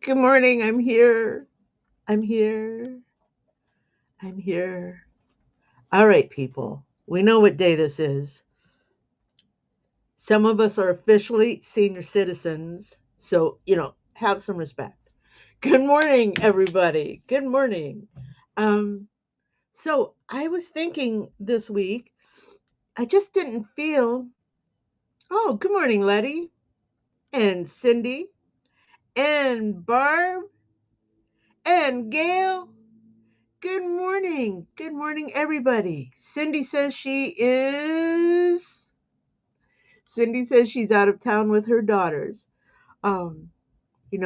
Good morning. I'm here. I'm here. I'm here. All right, people. We know what day this is. Some of us are officially senior citizens, so, have some respect. Good morning, everybody. Good morning. Um, so I was thinking this week, I just didn't feel. Oh, good morning, Letty and Cindy and Barb and Gail. Good morning. Good morning, everybody. Cindy says she's out of town with her daughters. Um,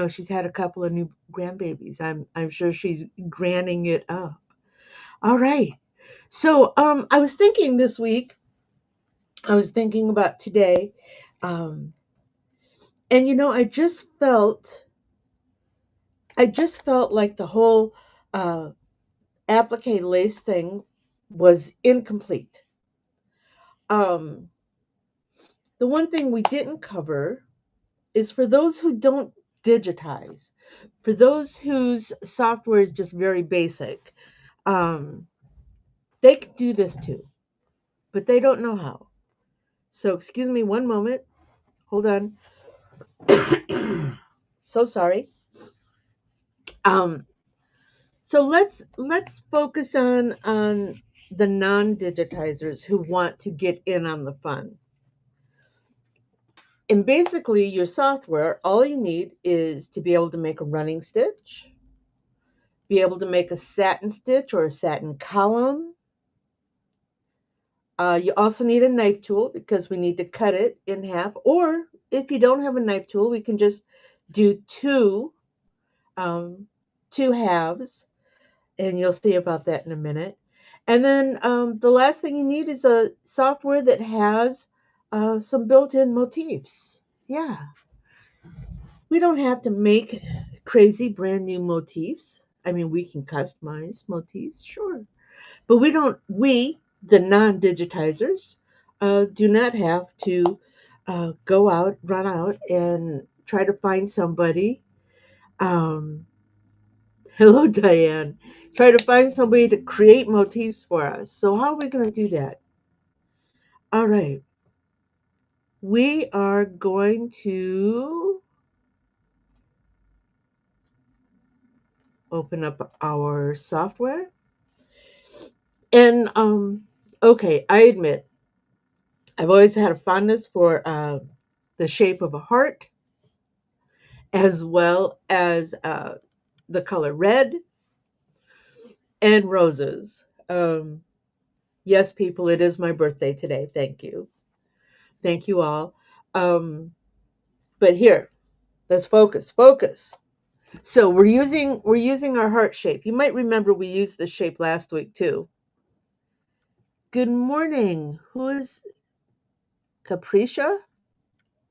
she's had a couple of new grandbabies. I'm sure she's granning it up. All right. So I was thinking this week, I was thinking about today, um, and I just felt like the whole uh applique lace thing was incomplete. Um The one thing we didn't cover is for those who don't digitize, for those whose software is just very basic, um, they can do this too, but they don't know how. So, excuse me one moment. Hold on. So sorry. Um, so let's focus on the non-digitizers who want to get in on the fun. And basically, your software, all you need is to be able to make a running stitch, be able to make a satin stitch or a satin column. You also need a knife tool because we need to cut it in half. Or if you don't have a knife tool, we can just do um, two halves, and you'll see about that in a minute. And then the last thing you need is a software that has some built-in motifs. Yeah, we don't have to make crazy brand new motifs. I mean, we can customize motifs, sure. But we, the non digitizers, do not have to run out, and try to find somebody. Um, Hello, Diane. Try to find somebody to create motifs for us. So, how are we going to do that? All right. We are going to open up our software. And, okay, I admit, I've always had a fondness for the shape of a heart, as well as the color red and roses. Yes, people, it is my birthday today. Thank you. Thank you all. Um, but here, let's focus. Focus. So we're using our heart shape. You might remember we used this shape last week too. Good morning. Who is Capricia?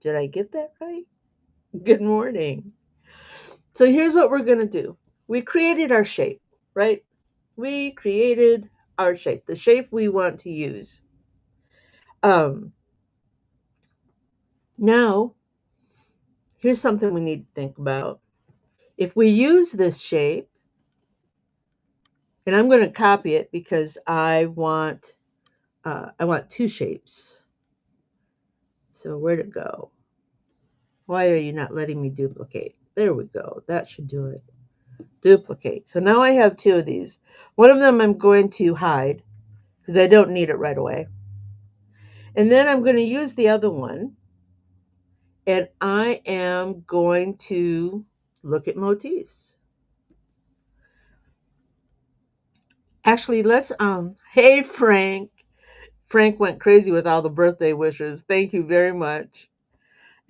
Did I get that right? Good morning. So here's what we're gonna do. We created our shape, right? We created our shape, the shape we want to use. Um, Now, here's something we need to think about. If we use this shape, and I'm going to copy it because I want two shapes. So where to go? Why are you not letting me duplicate? There we go. That should do it. Duplicate. So now I have two of these. One of them I'm going to hide because I don't need it right away. And then I'm going to use the other one, and I am going to look at motifs. Actually, let's hey Frank. Frank went crazy with all the birthday wishes. Thank you very much.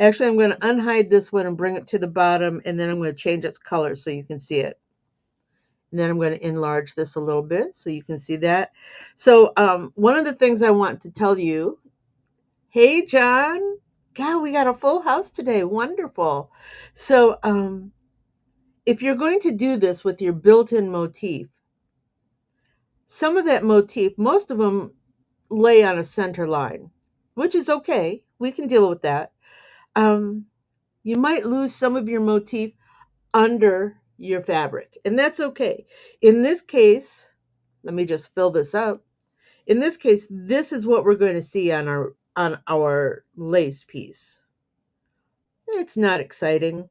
Actually, I'm going to unhide this one and bring it to the bottom, and then I'm going to change its color so you can see it. And then I'm going to enlarge this a little bit so you can see that. So one of the things I want to tell you, hey, John. God, we got a full house today. Wonderful. So if you're going to do this with your built-in motif, some of that motif, most of them lay on a center line, which is okay. We can deal with that. Um, you might lose some of your motif under your fabric, and that's okay. In this case, let me just fill this up. In this case, this is what we're going to see on our lace piece. It's not exciting,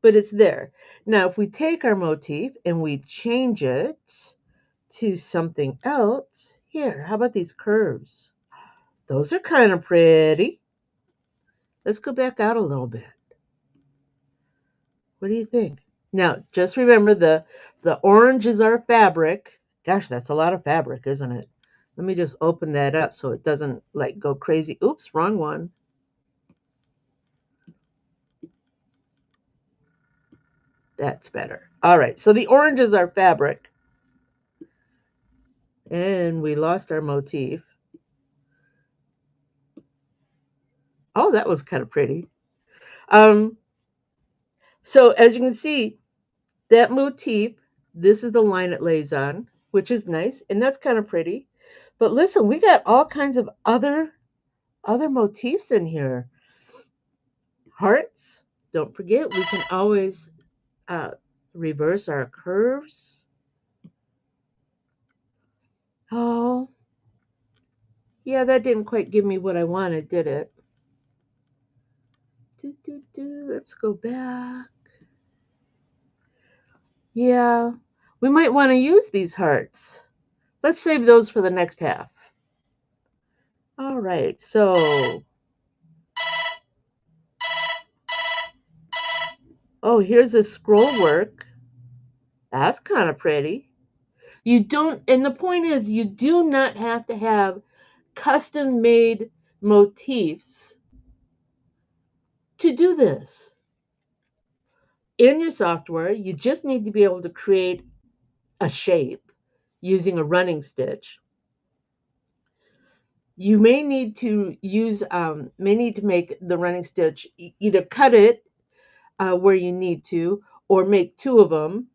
but it's there. Now, if we take our motif and we change it to something else, here, how about these curves? Those are kind of pretty. Let's go back out a little bit. What do you think? Now, just remember the orange is our fabric. Gosh, that's a lot of fabric, isn't it? Let me just open that up so it doesn't like go crazy. Oops, wrong one. That's better. All right, so the orange is our fabric. And we lost our motif. Oh, that was kind of pretty. Um, so as you can see, that motif, this is the line it lays on, which is nice, and that's kind of pretty. But listen, we got all kinds of other motifs in here. Hearts. Don't forget, we can always uh, reverse our curves. Oh, yeah, that didn't quite give me what I wanted, did it? Let's go back. Yeah, we might want to use these hearts. Let's save those for the next half. All right, so, oh, here's a scroll work. That's kind of pretty. You don't, and the point is, you do not have to have custom made motifs to do this. In your software, you just need to be able to create a shape using a running stitch. You may need to make the running stitch, either cut it where you need to, or make two of them.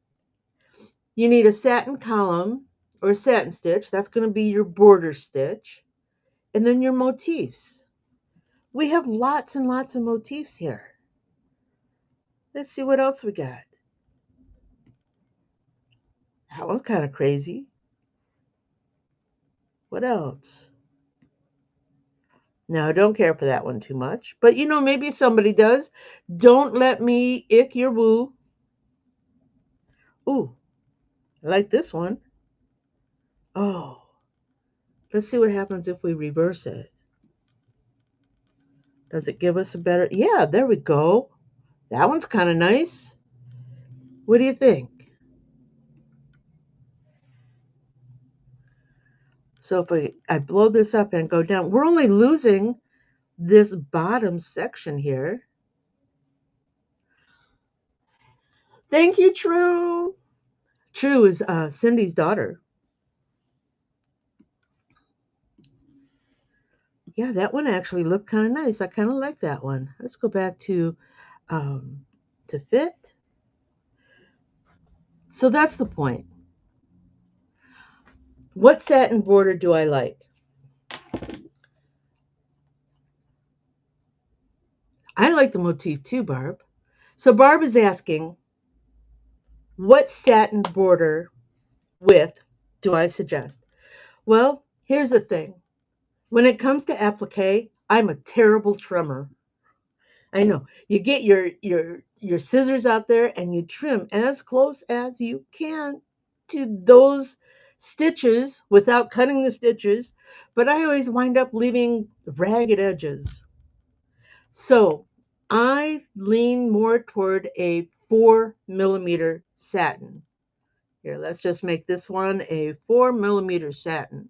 You need a satin column or a satin stitch. That's going to be your border stitch. And then your motifs. We have lots and lots of motifs here. Let's see what else we got. That one's kind of crazy. What else? No, I don't care for that one too much. But maybe somebody does. Don't let me ick your woo. Ooh, I like this one. Oh, let's see what happens if we reverse it. Does it give us a better? Yeah, there we go. That one's kind of nice. What do you think? So if I blow this up and go down, we're only losing this bottom section here. Thank you, True. True is Cindy's daughter. Yeah, that one actually looked kind of nice. I kind of like that one. Let's go back to fit. So that's the point. What satin border do I like? I like the motif too, Barb. So Barb is asking, what satin border width do I suggest? Well, here's the thing. When it comes to applique, I'm a terrible trimmer. I know. You get your scissors out there and you trim as close as you can to those stitches without cutting the stitches, but I always wind up leaving ragged edges. So I lean more toward a 4 millimeter satin. Here, let's just make this one a 4 millimeter satin.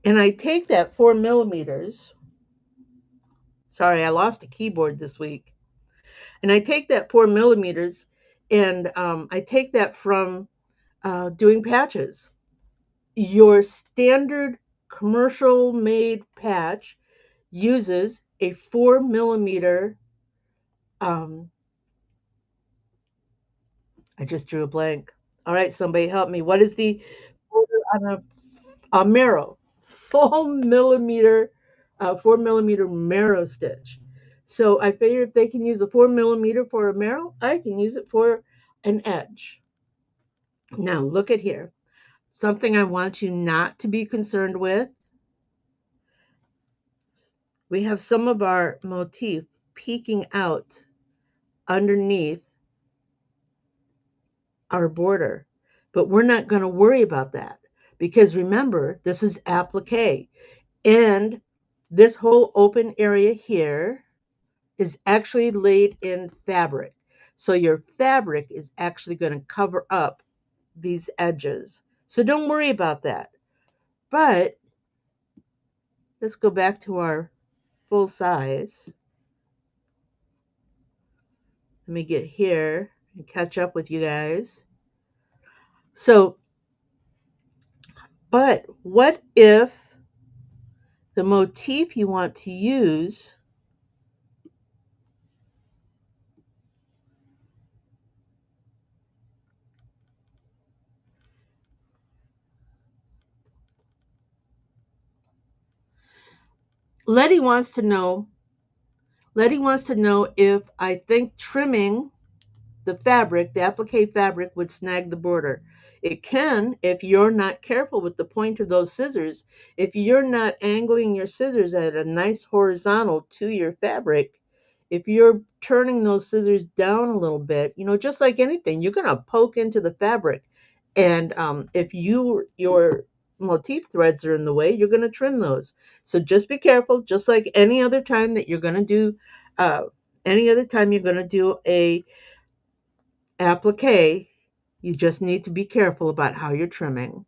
And I take that 4 millimeters. Sorry, I lost a keyboard this week. And I take that 4 millimeters and I take that from doing patches. Your standard commercial made patch uses a 4 millimeter. Um, I just drew a blank. All right, somebody help me. What is the border on a marrow? 4 millimeter 4mm marrow stitch. So I figure if they can use a 4mm for a marrow, I can use it for an edge. Now look at here. Something I want you not to be concerned with. We have some of our motif peeking out underneath our border, but we're not going to worry about that because remember, this is applique, and this whole open area here is actually laid in fabric. So your fabric is actually going to cover up these edges. So don't worry about that. But let's go back to our full size. Let me get here and catch up with you guys. So, but what if the motif you want to use Letty wants to know if I think trimming the fabric, the applique fabric, would snag the border. It can if you're not careful with the point of those scissors. If you're not angling your scissors at a nice horizontal to your fabric, if you're turning those scissors down a little bit, just like anything, you're going to poke into the fabric. And if your motif threads are in the way, you're going to trim those. So just be careful, just like any other time that you're going to do, a applique, you just need to be careful about how you're trimming.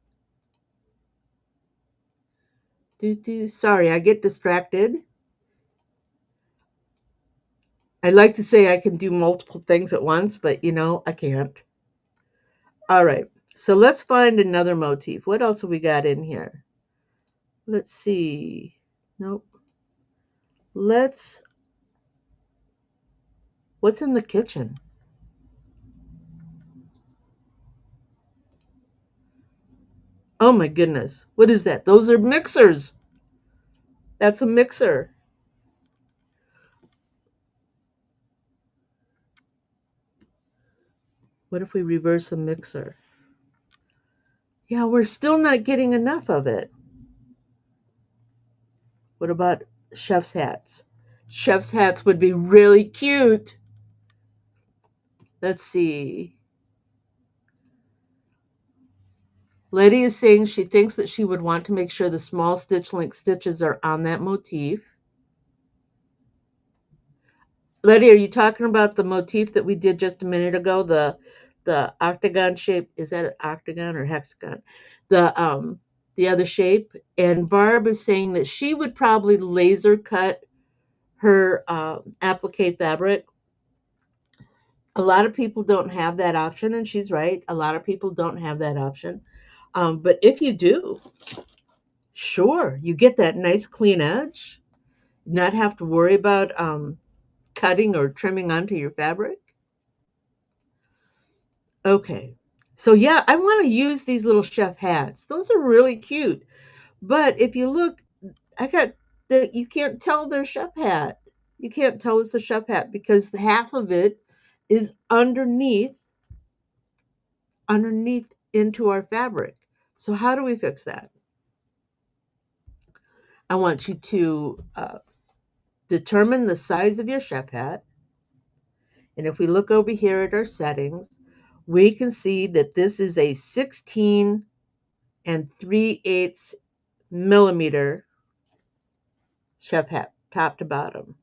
Sorry, I get distracted. I like to say I can do multiple things at once, but I can't. All right, so let's find another motif. What else have we got in here? Let's see. Nope. What's in the kitchen? Oh my goodness. What is that? Those are mixers. That's a mixer. What if we reverse the mixer? Yeah, we're still not getting enough of it. What about chef's hats? Chef's hats would be really cute. Let's see. Letty is saying she thinks that she would want to make sure the small stitch link stitches are on that motif. Letty, are you talking about the motif that we did just a minute ago? The octagon shape. Is that an octagon or hexagon? The other shape. And Barb is saying that she would probably laser cut her applique fabric. A lot of people don't have that option, and she's right. A lot of people don't have that option. But if you do, sure, you get that nice clean edge, not have to worry about cutting or trimming onto your fabric. Okay, so yeah, I want to use these little chef hats. Those are really cute. But if you look, I got that you can't tell they're chef hat. You can't tell it's a chef hat because half of it is underneath into our fabric. So how do we fix that? I want you to determine the size of your chef hat. And if we look over here at our settings, we can see that this is a 16 and 3/8 millimeter chef hat, top to bottom.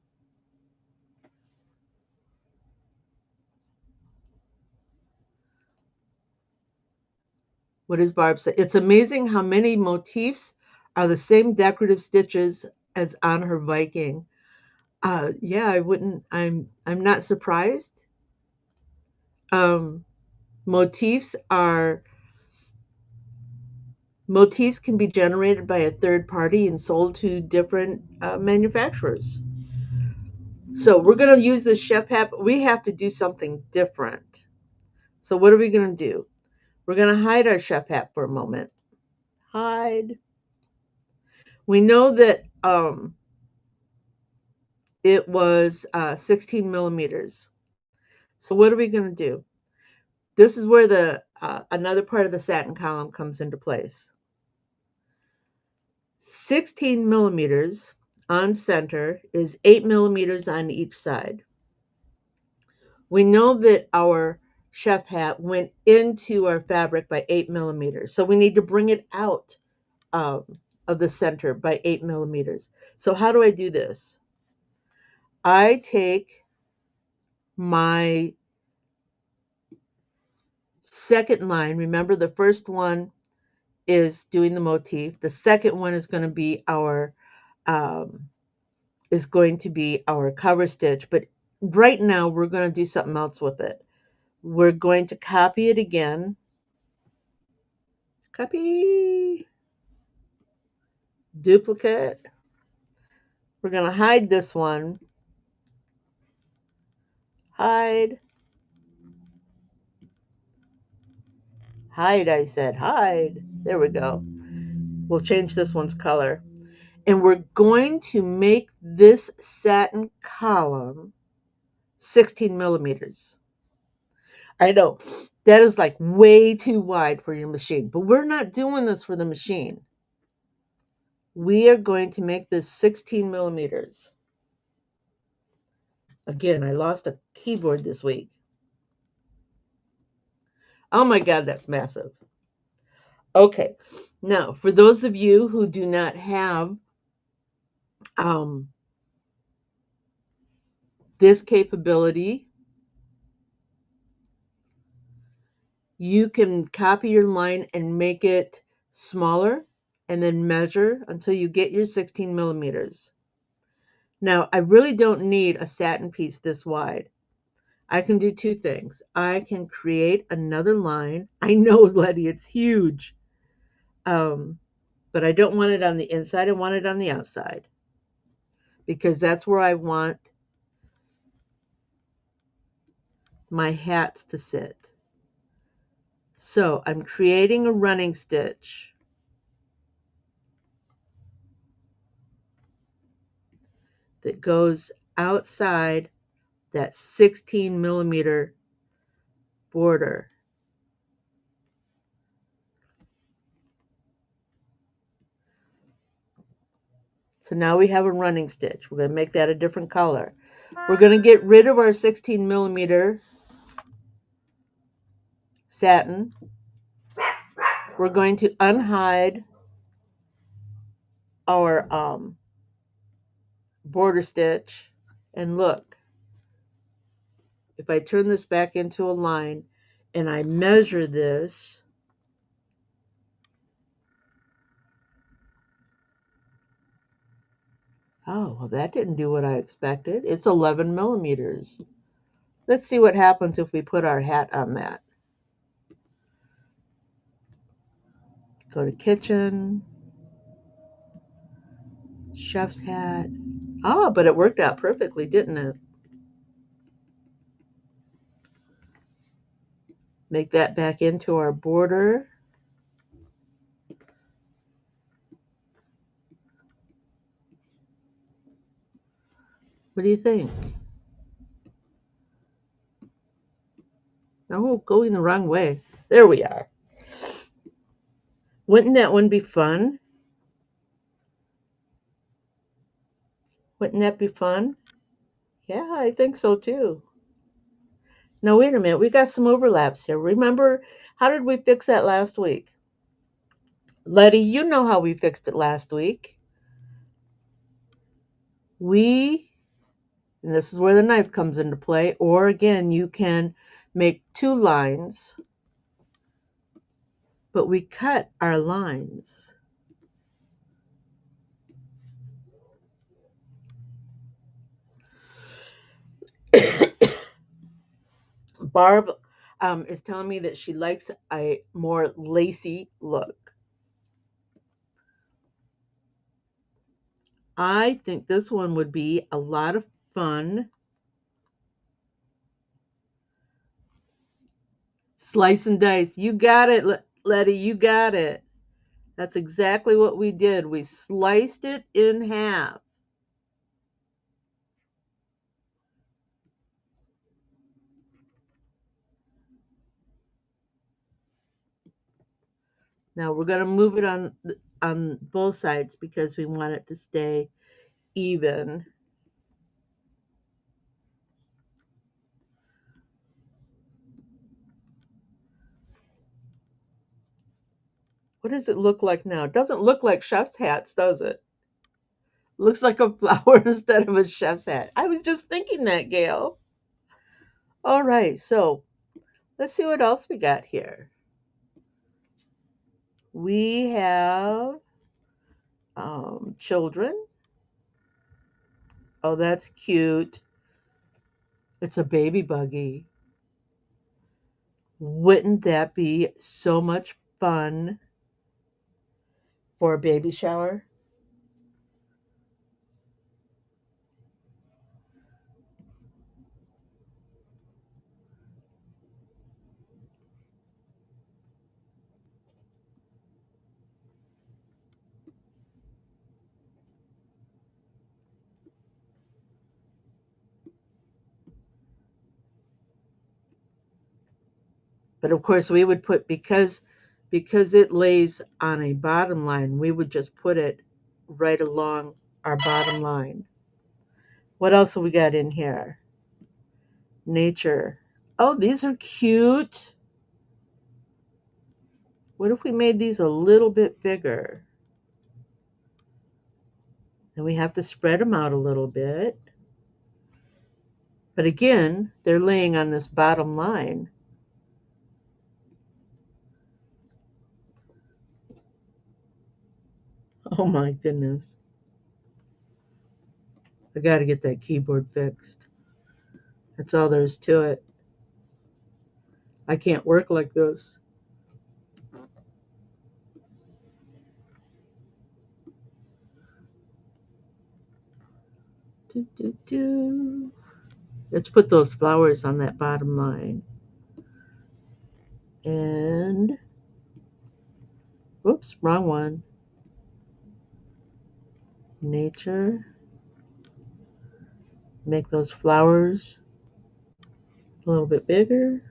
What does Barb say? It's amazing how many motifs are the same decorative stitches as on her Viking. Yeah, I wouldn't. I'm not surprised. Um, motifs are Motifs can be generated by a third party and sold to different manufacturers. So we're going to use this chef hat, but we have to do something different. So what are we going to do? We're going to hide our chef hat for a moment. Hide. We know that it was 16 millimeters. So what are we going to do? This is where the another part of the satin column comes into place. 16 millimeters on center is 8 millimeters on each side. We know that our chef hat went into our fabric by 8 millimeters, so we need to bring it out of the center by 8 millimeters. So how do I do this? I take my second line. Remember, the first one is doing the motif. The second one is going to be our cover stitch. But right now, we're going to do something else with it. We're going to copy it again. Copy, duplicate. We're going to hide this one. Hide. Hide, I said. Hide. There we go. We'll change this one's color. And we're going to make this satin column 16 millimeters. I know that is like way too wide for your machine, but we're not doing this for the machine. We are going to make this 16 millimeters. Again, I lost a keyboard this week. Oh my God, that's massive. Okay, now for those of you who do not have this capability, you can copy your line and make it smaller and then measure until you get your 16 millimeters. Now, I really don't need a satin piece this wide. I can do two things. I can create another line. I know, Letty, it's huge. But I don't want it on the inside. I want it on the outside because that's where I want my hats to sit. So I'm creating a running stitch that goes outside that 16 millimeter border. So now we have a running stitch. We're going to make that a different color. We're going to get rid of our 16 millimeter satin. We're going to unhide our border stitch. And look, if I turn this back into a line and I measure this, oh, well, that didn't do what I expected. It's 11 millimeters. Let's see what happens if we put our hat on that. Go to kitchen, chef's hat. Oh, but it worked out perfectly, didn't it? Make that back into our border. What do you think? Oh, going the wrong way. There we are. Wouldn't that one be fun? Wouldn't that be fun? Yeah, I think so too. Now, wait a minute. We got some overlaps here. Remember, how did we fix that last week? Letty, you know how we fixed it last week. And this is where the knife comes into play, or again, you can make two lines, but we cut our lines. Barb is telling me that she likes a more lacy look. I think this one would be a lot of fun. Slice and dice. You got it, Letty. You got it. That's exactly what we did. We sliced it in half. Now we're going to move it on both sides because we want it to stay even. What does it look like now? It doesn't look like chef's hats, does it? Looks like a flower instead of a chef's hat. I was just thinking that, Gail. All right, so let's see what else we got here. We have children. Oh, that's cute. It's a baby buggy. Wouldn't that be so much fun for a baby shower? But of course, we would put, because it lays on a bottom line, we would just put it right along our bottom line. What else have we got in here? Nature. Oh, these are cute. What if we made these a little bit bigger? Then we have to spread them out a little bit. But again, they're laying on this bottom line. Oh my goodness. I got to get that keyboard fixed. That's all there is to it. I can't work like this. Do, do, do. Let's put those flowers on that bottom line. And, whoops, wrong one. Nature. Make those flowers a little bit bigger.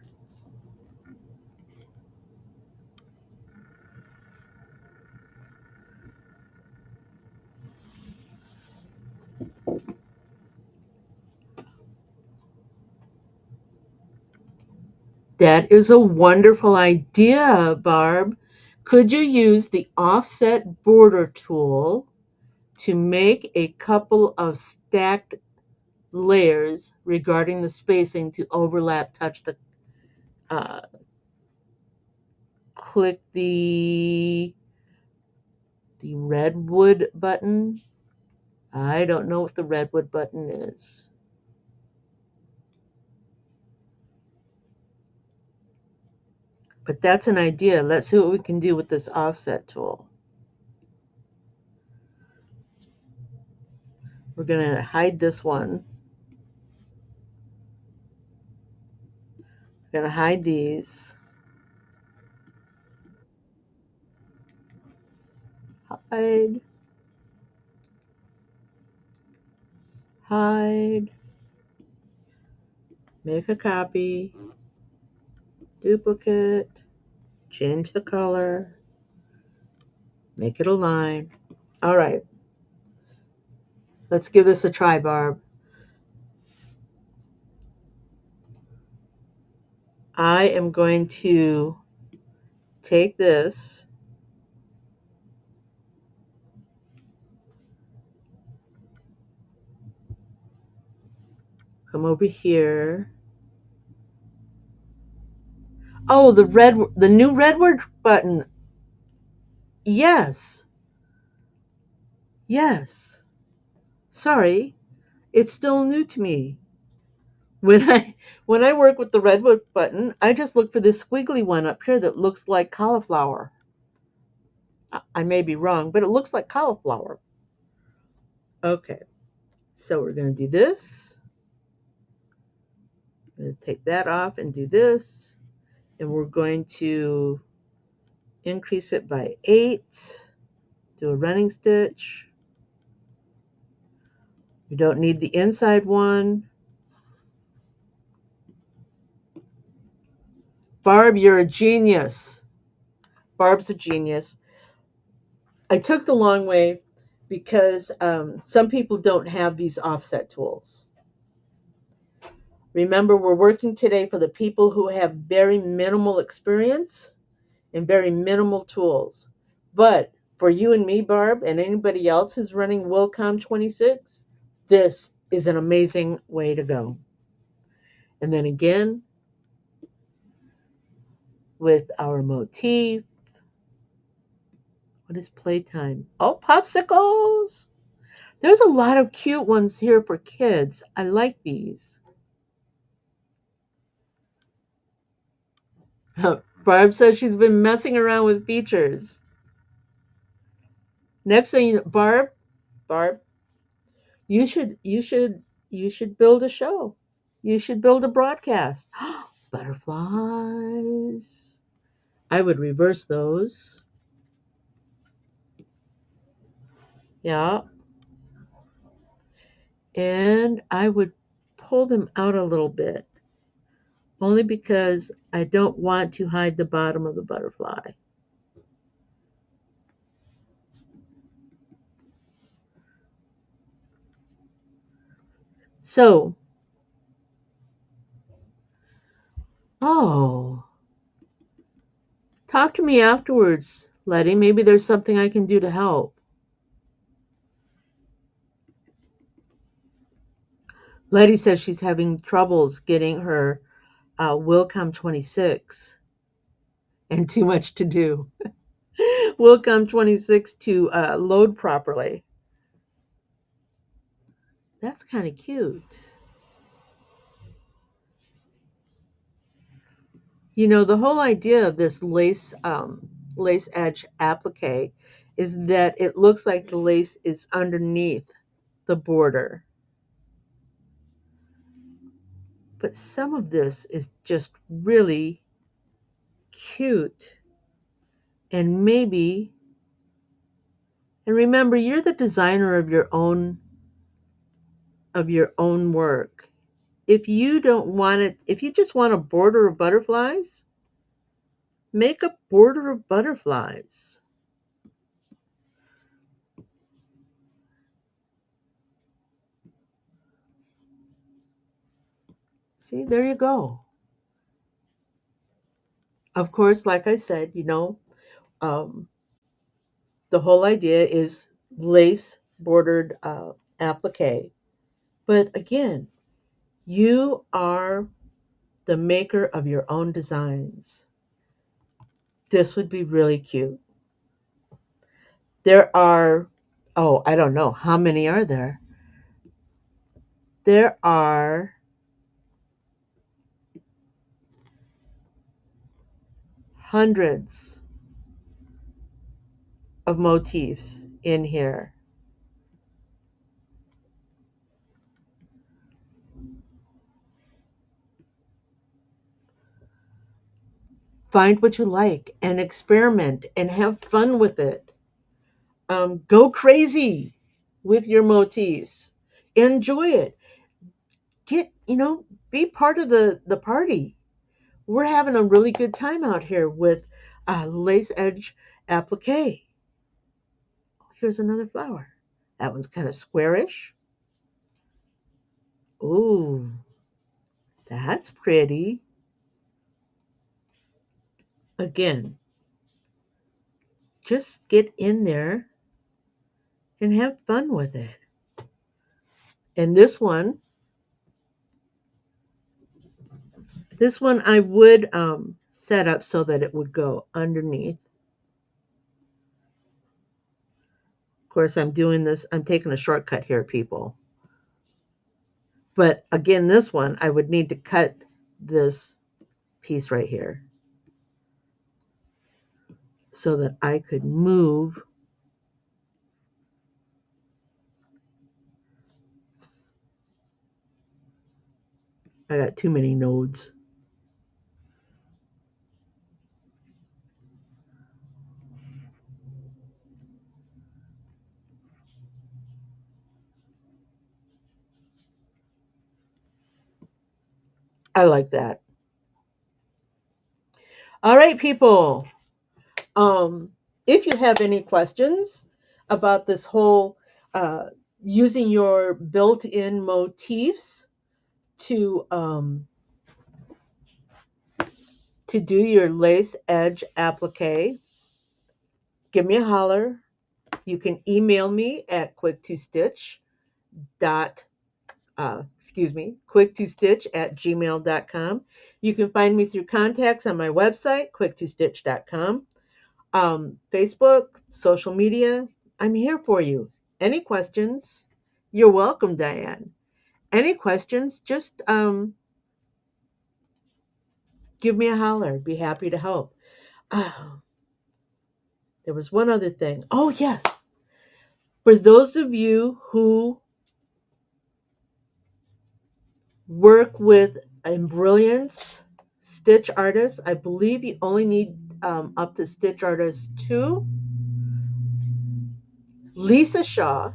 That is a wonderful idea, Barb. Could you use the offset border tool to make a couple of stacked layers regarding the spacing to overlap, touch the, uh, click the redwood button. I don't know what the redwood button is. But that's an idea. Let's see what we can do with this offset tool. We're going to hide this one. We're going to hide these. Hide. Hide. Make a copy. Duplicate. Change the color. Make it a line. All right. Let's give this a try, Barb. I am going to take this, come over here. Oh, the new redwood button. Yes. Yes. Sorry, it's still new to me. When I work with the redwood button, I just look for this squiggly one up here that looks like cauliflower. I may be wrong, but it looks like cauliflower. Okay, so we're going to do this. I'm going to take that off and do this. And we're going to increase it by 8. Do a running stitch. You don't need the inside one. Barb, you're a genius. Barb's a genius. I took the long way because some people don't have these offset tools. Remember, we're working today for the people who have very minimal experience and very minimal tools. But for you and me, Barb, and anybody else who's running Willcom 26, this is an amazing way to go. And then again, with our motif, what is playtime? Oh, popsicles! There's a lot of cute ones here for kids. I like these. Barb says she's been messing around with features. Next thing, Barb, you should build a show. You should build a broadcast. Butterflies. I would reverse those. Yeah. And I would pull them out a little bit, only because I don't want to hide the bottom of the butterfly. So, oh, talk to me afterwards, Letty. Maybe there's something I can do to help. Letty says she's having troubles getting her Willcom 26 and too much to do. Willcom 26 to load properly. That's kind of cute. You know, the whole idea of this lace edge applique is that it looks like the lace is underneath the border. But some of this is just really cute. And maybe, and remember, you're the designer of your own work. If you don't want it, if you just want a border of butterflies, make a border of butterflies. See, there you go. Of course, like I said, um, the whole idea is lace bordered applique. But again, you are the maker of your own designs. This would be really cute. There are, oh, I don't know, how many are there? There are hundreds of motifs in here. Find what you like and experiment and have fun with it. Go crazy with your motifs. Enjoy it. Be part of the party. We're having a really good time out here with lace edge applique. Here's another flower. That one's kind of squarish. Ooh, that's pretty. Again, just get in there and have fun with it. And this one I would set up so that it would go underneath. Of course, I'm taking a shortcut here, people. But again, this one, I would need to cut this piece right here so that I could move. I got too many nodes. I like that. All right, people. If you have any questions about this whole uh, using your built-in motifs to do your lace edge applique, give me a holler. You can email me at quick2stitch dot quick2stitch@gmail.com. You can find me through contacts on my website, quick2stitch.com. Facebook, social media. I'm here for you. Any questions? You're welcome, Diane. Any questions? Just give me a holler. Be happy to help. Oh, there was one other thing. Oh, yes. For those of you who work with a brilliance stitch artist, I believe you only need up to stitch artist 2. Lisa Shaw.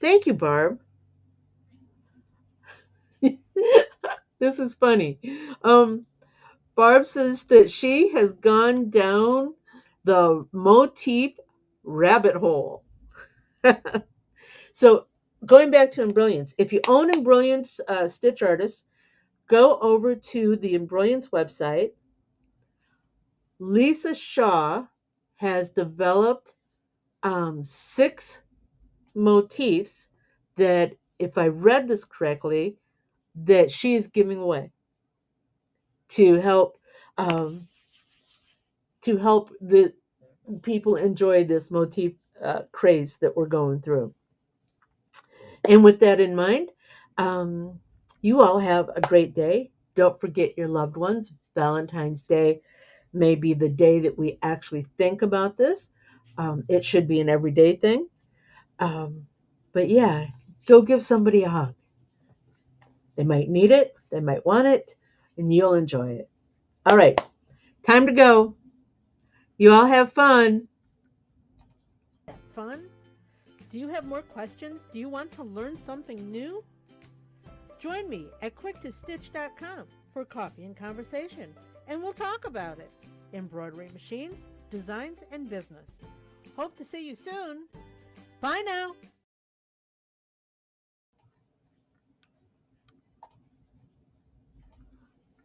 Thank you, Barb. This is funny. Barb says that she has gone down the motif rabbit hole. So going back to Embrilliance, if you own Embrilliance Stitch Artist, go over to the Embrilliance website. Lisa Shaw has developed 6 motifs that, if I read this correctly, that she is giving away to help um, the people enjoy this motif craze that we're going through. And with that in mind, um, you all have a great day. Don't forget your loved ones. Valentine's Day may be the day that we actually think about this. It should be an everyday thing. Um, but yeah, go give somebody a hug. They might need it, they might want it, and you'll enjoy it. All right, time to go. You all have fun. Fun? Do you have more questions? Do you want to learn something new? Join me at quick2stitch.com for coffee and conversation, and we'll talk about it. Embroidery machines, designs, and business. Hope to see you soon. Bye now.